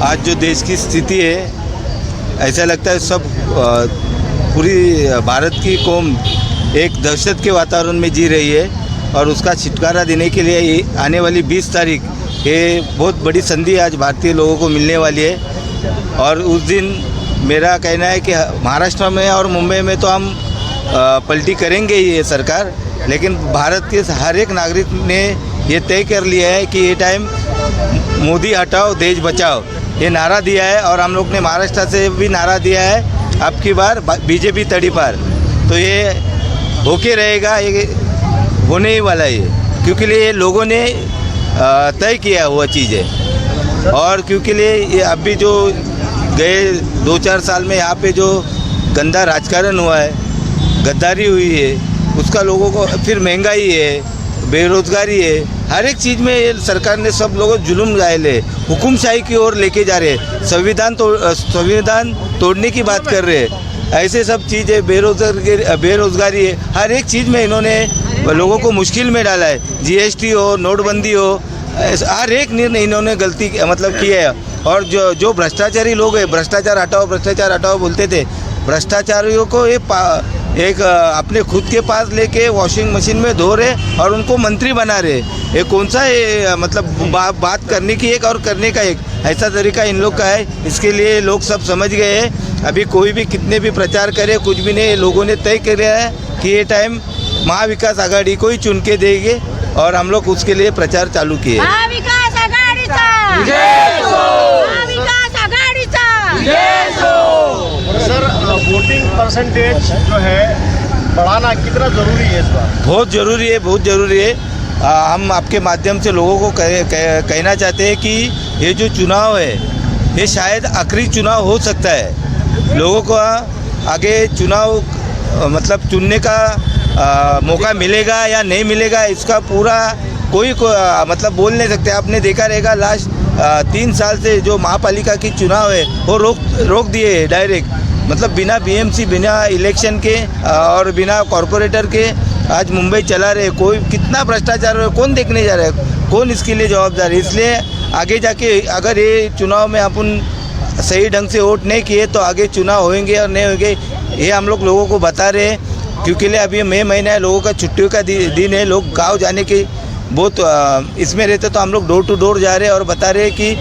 आज जो देश की स्थिति है, ऐसा लगता है सब पूरी भारत की कौम एक दहशत के वातावरण में जी रही है और उसका छुटकारा देने के लिए ये आने वाली 20 तारीख ये बहुत बड़ी संधि आज भारतीय लोगों को मिलने वाली है। और उस दिन मेरा कहना है कि महाराष्ट्र में और मुंबई में तो हम पलटी करेंगे ही ये सरकार, लेकिन भारत के हर एक नागरिक ने ये तय कर लिया है कि ये टाइम मोदी हटाओ देश बचाओ ये नारा दिया है। और हम लोग ने महाराष्ट्र से भी नारा दिया है अब की बार बीजेपी तड़ी पार, तो ये होके रहेगा, ये होने ही वाला है क्योंकि ये लोगों ने तय किया हुआ चीज़ है। और क्योंकि ये अभी जो गए 2-4 साल में यहाँ पे जो गंदा राजकारण हुआ है, गद्दारी हुई है, उसका लोगों को फिर महंगाई है, बेरोजगारी है, हर एक चीज़ में ये सरकार ने सब लोगों जुल्म डाले, हुकुमशाही की ओर लेके जा रहे, संविधान तोड़ने की बात कर रहे हैं। ऐसे सब चीज़ें बेरोजगारी है, हर एक चीज़ में इन्होंने लोगों को मुश्किल में डाला है। जीएसटी हो, नोटबंदी हो, हर एक निर्णय इन्होंने गलती मतलब किया है। और जो भ्रष्टाचारी लोग हैं, भ्रष्टाचार हटाओ बोलते थे, भ्रष्टाचारियों को एक अपने खुद के पास लेके वॉशिंग मशीन में धो रहे और उनको मंत्री बना रहे। ये कौन सा मतलब बात करने की एक और करने का एक ऐसा तरीका इन लोग का है। इसके लिए लोग सब समझ गए हैं। अभी कोई भी कितने भी प्रचार करे कुछ भी नहीं, लोगों ने तय कर लिया है कि ये टाइम महाविकास आघाड़ी को ही चुन के देंगे और हम लोग उसके लिए प्रचार चालू किए। महाविकास आघाडीचा सर, वोटिंग परसेंटेज जो है बढ़ाना कितना ज़रूरी है इस बार? बहुत ज़रूरी है, बहुत ज़रूरी है। हम आपके माध्यम से लोगों को कहना चाहते हैं कि ये जो चुनाव है ये शायद आखिरी चुनाव हो सकता है। लोगों को आगे चुनाव मतलब चुनने का मौका मिलेगा या नहीं मिलेगा इसका पूरा कोई मतलब बोल नहीं सकते। आपने देखा रहेगा लास्ट 3 साल से जो महापालिका की चुनाव है वो रोक दिए डायरेक्ट, मतलब बिना बीएमसी, बिना इलेक्शन के और बिना कॉरपोरेटर के आज मुंबई चला रहे। कोई कितना भ्रष्टाचार है, कौन देखने जा रहा है, कौन इसके लिए जवाबदार है। इसलिए आगे जाके अगर ये चुनाव में अपन सही ढंग से वोट नहीं किए तो आगे चुनाव होंगे और नहीं होंगे ये हम लोगों को बता रहे हैं। क्योंकि अभी मई महीना है, लोगों का छुट्टियों का दिन है, लोग गाँव जाने के बहुत इसमें रहते, तो हम लोग डोर टू डोर जा रहे हैं और बता रहे हैं कि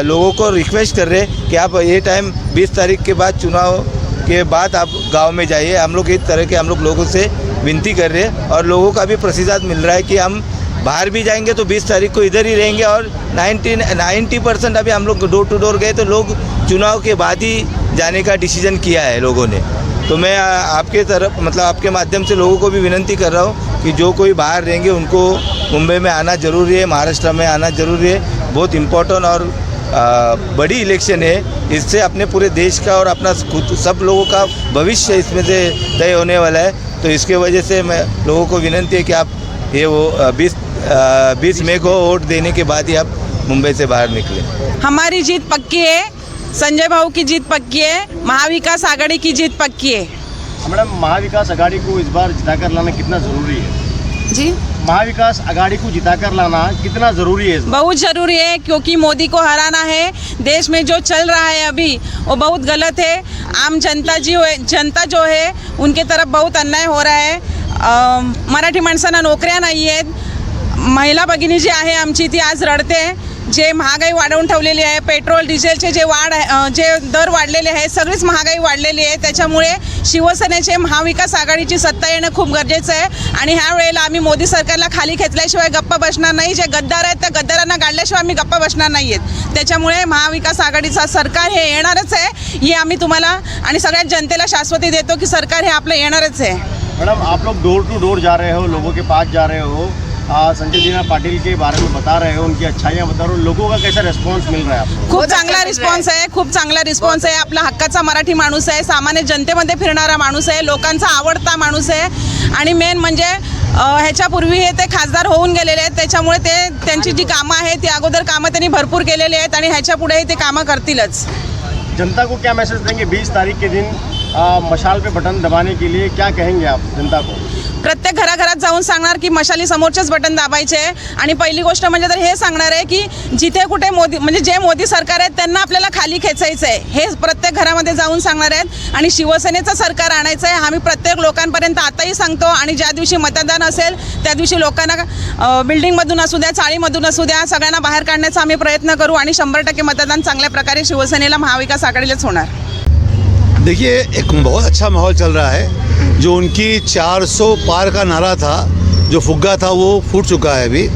लोगों को रिक्वेस्ट कर रहे हैं कि आप ये टाइम 20 तारीख के बाद चुनाव के बाद आप गांव में जाइए। हम लोग इस तरह के हम लोग लोगों से विनती कर रहे हैं और लोगों का भी प्रतिसाद मिल रहा है कि हम बाहर भी जाएंगे तो 20 तारीख को इधर ही रहेंगे। और 90% अभी हम लोग डोर टू डोर गए तो लोग चुनाव के बाद ही जाने का डिसीजन किया है लोगों ने। तो मैं आपके तरफ मतलब आपके माध्यम से लोगों को भी विनती कर रहा हूँ कि जो कोई बाहर रहेंगे उनको मुंबई में आना ज़रूरी है, महाराष्ट्र में आना ज़रूरी है। बहुत इम्पोर्टेंट और बड़ी इलेक्शन है, इससे अपने पूरे देश का और अपना खुद सब लोगों का भविष्य इसमें से तय होने वाला है। तो इसके वजह से मैं लोगों को विनती है कि आप ये वो 20 मई को वोट देने के बाद ही आप मुंबई से बाहर निकलें। हमारी जीत पक्की है, संजय भाऊ की जीत पक्की है, महाविकास आघाड़ी की जीत पक्की है। मैडम, महाविकास आघाड़ी को इस बार जिताकर लाना कितना ज़रूरी है? जी, महाविकास आघाड़ी को जिताकर लाना कितना ज़रूरी है? बहुत ज़रूरी है क्योंकि मोदी को हराना है। देश में जो चल रहा है अभी वो बहुत गलत है। आम जनता जो है उनके तरफ बहुत अन्याय हो रहा है। मराठी माणसांना नोकऱ्या नाही आहेत, महिला भगिनी जी आहे आमची ती आज रडते। जे महागाई वाढवून ठेवलेली आहे, पेट्रोल डिझेलचे जे दर वाढलेले आहे, सगळीच महागाई वाढलेली आहे। त्याच्यामुळे शिवसेनेचे महाविकास आघाडीची सत्ता येणं खूप गरजेचं आहे आणि ह्या वेळेला आम्ही मोदी सरकारला खाली खेचल्याशिवाय गप्पा बसणार नाही। जे गद्दार आहेत त्या गद्दारांना गाडल्याशिवाय आम्ही गप्पा बसणार नाही आहेत। त्याच्यामुळे महाविकास आघाडीचा सरकार हे येणारच आहे, ही आम्ही तुम्हाला आणि सगळ्या जनतेला शाश्वती देतो की सरकार हे आपलं येणारच आहे। मैडम, आप लोग डोर टू डोर जा रहे हो, लोगों के पास जा रहे हो, संजय दीना पाटिल के बारे में बता रहे हो, उनकी अच्छाइयाँ बता रहे हो, लोगों का कैसा रिस्पॉन्स मिल रहा है आपको? खूप चांगला रिस्पॉन्स आहे, खूप चांगला रिस्पॉन्स आहे। आपला हक्काचा मराठी माणूस आहे, सामान्य जनतेमध्ये फिरणारा माणूस आहे, लोकांचा आवडता माणूस आहे आणि मेन म्हणजे ह्याच्यापूर्वी हे ते खासदार होऊन गेलेले आहेत। त्याच्यामुळे त्यांची जी कामं आहेत ती अगोदर कामं त्यांनी भरपूर केलेली आहेत आणि ह्याच्यापुढेही ते कामं करतीलच। जनता को क्या मैसेज देंगे 20 तारीख के दिन मशाल पे बटन दबाने के लिए? क्या कहेंगे आप जनता को? प्रत्येक घराघरात जाऊन सांगणार की मशाली समोरचेच बटन दाबायचे आहे. आणि पहिली गोष्ट म्हणजे तर हे सांगणार आहे की जिथे कुठे मोदी म्हणजे जे मोदी सरकार आहेत त्यांना आपल्याला खाली खेचायचं आहे, हे प्रत्येक घरामध्ये जाऊन सांगणार आहेत. आणि शिवसेनेचं सरकार आणायचं आहे आम्ही प्रत्येक लोकांपर्यंत आताही सांगतो. आणि ज्या दिवशी मतदान असेल त्या दिवशी लोकांना बिल्डिंगमधून असू द्या, चाळीमधून असू द्या, सगळ्यांना बाहेर काढण्याचा आम्ही प्रयत्न करू आणि 100% मतदान चांगल्या प्रकारे शिवसेनेला, महाविकास आघाडीलाच होणार. देखिए, एक बहुत अच्छा माहौल चल रहा है. जो उनकी 400 पार का नारा था, जो फुग्गा था, वो फूट चुका है अभी.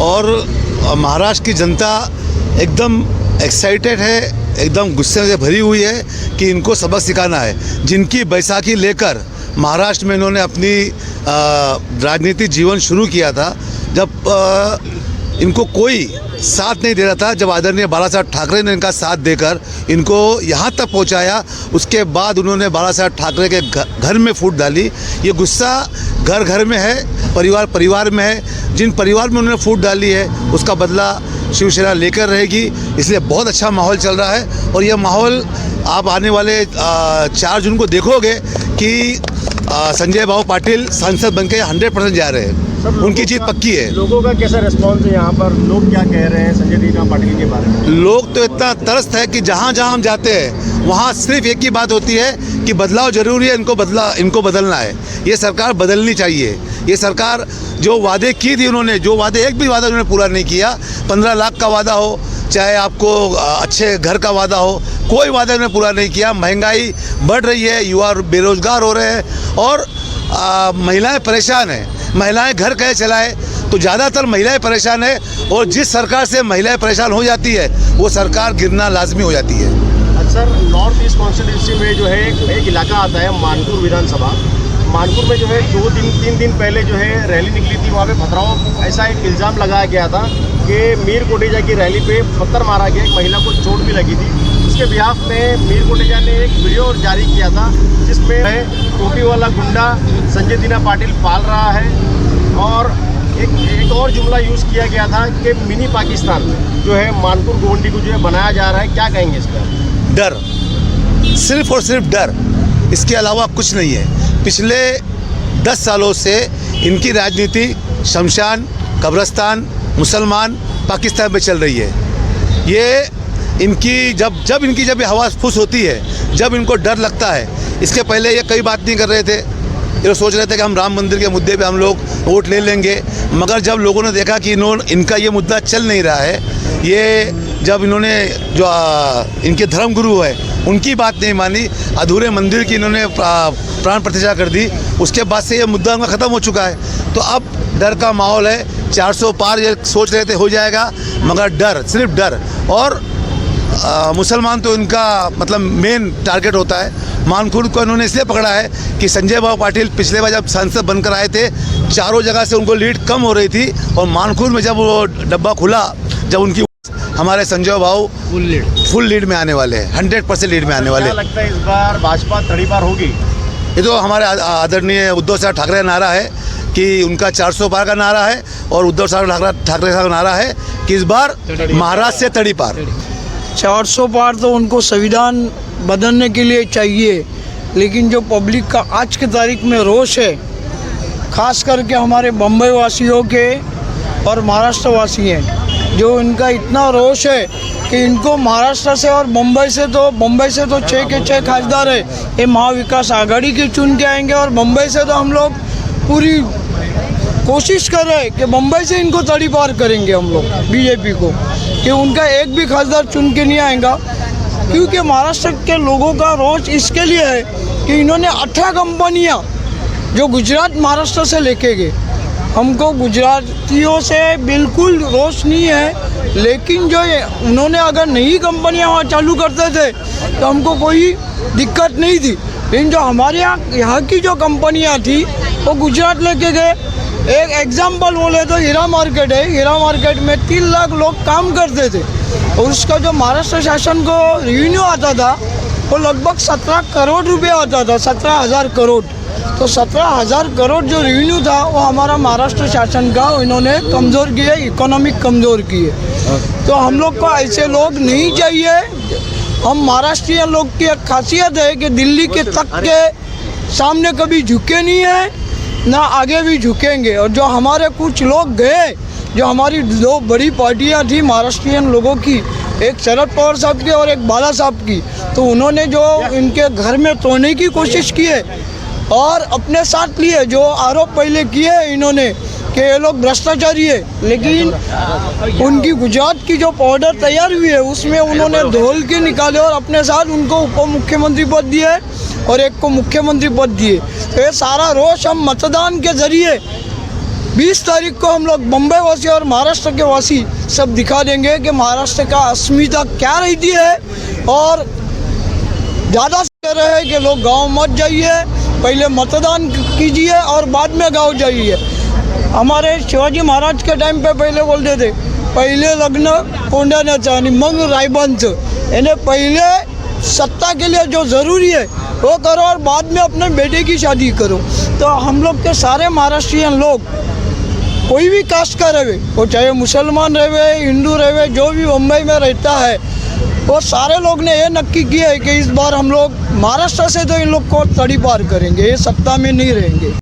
और महाराष्ट्र की जनता एकदम एक्साइटेड है, एकदम गुस्से से भरी हुई है कि इनको सबक सिखाना है. जिनकी बैसाखी लेकर महाराष्ट्र में इन्होंने अपनी राजनीतिक जीवन शुरू किया था, जब इनको कोई साथ नहीं दे रहा था, जब आदरणीय बाला साहब ठाकरे ने इनका साथ देकर इनको यहाँ तक पहुँचाया, उसके बाद उन्होंने बाला साहब ठाकरे के घर में फूट डाली. ये गुस्सा घर घर में है, परिवार परिवार में है. जिन परिवार में उन्होंने फूट डाली है उसका बदला शिवसेना लेकर रहेगी. इसलिए बहुत अच्छा माहौल चल रहा है. और यह माहौल आप आने वाले 4 जून को देखोगे कि संजय बाबू पाटिल सांसद बनके 100% जा रहे हैं. उनकी जीत पक्की है. लोगों का कैसा रिस्पॉन्स है यहाँ पर? लोग क्या कह रहे हैं संजय दीना पाटिल के बारे में? लोग तो इतना तरस्त है कि जहाँ जहाँ हम जाते हैं वहाँ सिर्फ एक ही बात होती है कि बदलाव जरूरी है, इनको बदलना है. ये सरकार बदलनी चाहिए. ये सरकार जो वादे की थी उन्होंने, जो वादे, एक भी वादा उन्होंने पूरा नहीं किया. 15 लाख का वादा हो, चाहे आपको अच्छे घर का वादा हो, कोई वादा उन्होंने पूरा नहीं किया. महंगाई बढ़ रही है, युवा बेरोजगार हो रहे हैं और महिलाएं परेशान हैं. महिलाएं घर कैसे चलाएं? तो ज़्यादातर महिलाएं परेशान है. और जिस सरकार से महिलाएं परेशान हो जाती है वो सरकार गिरना लाजमी हो जाती है. सर, नॉर्थ ईस्ट कॉन्स्टिट्यूंसी में जो है एक इलाका आता है मानपुर विधानसभा. मानपुर में जो है 2-3 दिन पहले जो है रैली निकली थी. वहाँ पे पथराव, ऐसा एक इल्ज़ाम लगाया गया था कि मीर कोटेचा की रैली पे पत्थर मारा गया, एक महिला को चोट भी लगी थी. उसके बिहाफ में मीर कोटेचा ने एक वीडियो जारी किया था जिसमें टोपी वाला गुंडा संजय दीना पाटिल पाल रहा है. और एक और जुमला यूज़ किया गया था कि मिनी पाकिस्तान जो है मानपुर गोंडी को जो है बनाया जा रहा है. क्या कहेंगे इस पर? डर, सिर्फ और सिर्फ डर, इसके अलावा कुछ नहीं है. पिछले 10 सालों से इनकी राजनीति शमशान, कब्रिस्तान, मुसलमान, पाकिस्तान में चल रही है. ये इनकी जब इनकी हवा फुस होती है, जब इनको डर लगता है. इसके पहले ये कई बात नहीं कर रहे थे. ये सोच रहे थे कि हम राम मंदिर के मुद्दे पे हम लोग वोट ले लेंगे. मगर जब लोगों ने देखा कि इनका ये मुद्दा चल नहीं रहा है, ये जब इन्होंने जो इनके धर्मगुरु है उनकी बात नहीं मानी, अधूरे मंदिर की इन्होंने प्राण प्रतिष्ठा कर दी, उसके बाद से ये मुद्दा उनका ख़त्म हो चुका है. तो अब डर का माहौल है. 400 पार ये सोच रहे थे हो जाएगा, मगर डर, सिर्फ डर. और मुसलमान तो इनका मतलब मेन टारगेट होता है. मानपुर को इन्होंने इसलिए पकड़ा है कि संजय बाबू पाटिल पिछले बार जब सांसद बनकर आए थे, चारों जगह से उनको लीड कम हो रही थी. और मानपुर में जब वो डब्बा खुला, जब उनकी, हमारे संजय बाबू फुल लीड में आने वाले हैं, 100% लीड में आने वाले. क्या लगता है इस बार भाजपा तड़ीपार होगी? ये तो हमारे आदरणीय उद्धव साहब ठाकरे का नारा है कि उनका 400 पार का नारा है. और उद्धव साहब ठाकरे साहब का नारा है कि इस बार महाराष्ट्र से तड़ी पार. 400 पार तो उनको संविधान बदलने के लिए चाहिए, लेकिन जो पब्लिक का आज के तारीख में रोष है, खास करके हमारे बम्बई वासियों के और महाराष्ट्र वासी हैं, जो इनका इतना रोष है कि इनको महाराष्ट्र से और बम्बई से तो 6 के 6 खासदार है, ये महाविकास आघाड़ी के चुन के आएंगे. और बम्बई से तो हम लोग पूरी कोशिश कर रहे हैं कि बम्बई से इनको तड़ी पार करेंगे हम लोग बीजेपी को, कि उनका एक भी खासदार चुन के नहीं आएगा. क्योंकि महाराष्ट्र के लोगों का रोष इसके लिए है कि इन्होंने 18 कंपनियां जो गुजरात महाराष्ट्र से लेके गए. हमको गुजरातियों से बिल्कुल रोष नहीं है, लेकिन जो उन्होंने अगर नई कंपनियां वहाँ चालू करते थे तो हमको कोई दिक्कत नहीं थी. लेकिन जो हमारे यहाँ की जो कंपनियां थी वो गुजरात लेके गए. एक एग्जाम्पल बोले तो हीरा मार्केट है, हीरा मार्केट में 3 लाख लोग काम करते थे और उसका जो महाराष्ट्र शासन को रेवेन्यू आता था वो लगभग 17 करोड़ रुपये आता था, 17,000 करोड़. तो 17,000 करोड़ जो रेवेन्यू था वो हमारा महाराष्ट्र शासन का इन्होंने कमज़ोर किए, इकोनॉमिक कमज़ोर किए. तो हम लोग को ऐसे लोग नहीं चाहिए. हम महाराष्ट्रीय लोग की एक खासियत है कि दिल्ली के तख्त के सामने कभी झुके नहीं है, ना आगे भी झुकेंगे। और जो हमारे कुछ लोग गए, जो हमारी दो बड़ी पार्टियां थी महाराष्ट्रियन लोगों की, एक शरद पवार साहब की और एक बाला साहब की, तो उन्होंने जो इनके घर में तोड़ने की कोशिश की है और अपने साथ लिए जो आरोप पहले किए इन्होंने कि ये लोग भ्रष्टाचारी है, लेकिन उनकी गुजरात की जो पाउडर तैयार हुई है उसमें उन्होंने धोल के निकाले और अपने साथ उनको उप मुख्यमंत्री पद दिए और एक को मुख्यमंत्री पद दिए। तो ये सारा रोष हम मतदान के जरिए 20 तारीख को हम लोग बम्बई वासी और महाराष्ट्र के वासी सब दिखा देंगे कि महाराष्ट्र का अस्मिता क्या रहती है। और ज़्यादा से कह रहे हैं कि लोग गांव मत जाइए, पहले मतदान कीजिए और बाद में गांव जाइए। हमारे शिवाजी महाराज के टाइम पे पहले बोलते थे पहले लग्न कोंडाण्याचं आणि मग रायबांचं, यानी पहले सत्ता के लिए जो ज़रूरी है वो करो और बाद में अपने बेटे की शादी करो। तो हम लोग के सारे महाराष्ट्रियन लोग, कोई भी कास्ट का रहे, वो चाहे मुसलमान रहे, हिंदू रहे, जो भी मुंबई में रहता है, वो सारे लोग ने ये नक्की किया है कि इस बार हम लोग महाराष्ट्र से तो इन लोग को तड़ी पार करेंगे, ये सत्ता में नहीं रहेंगे।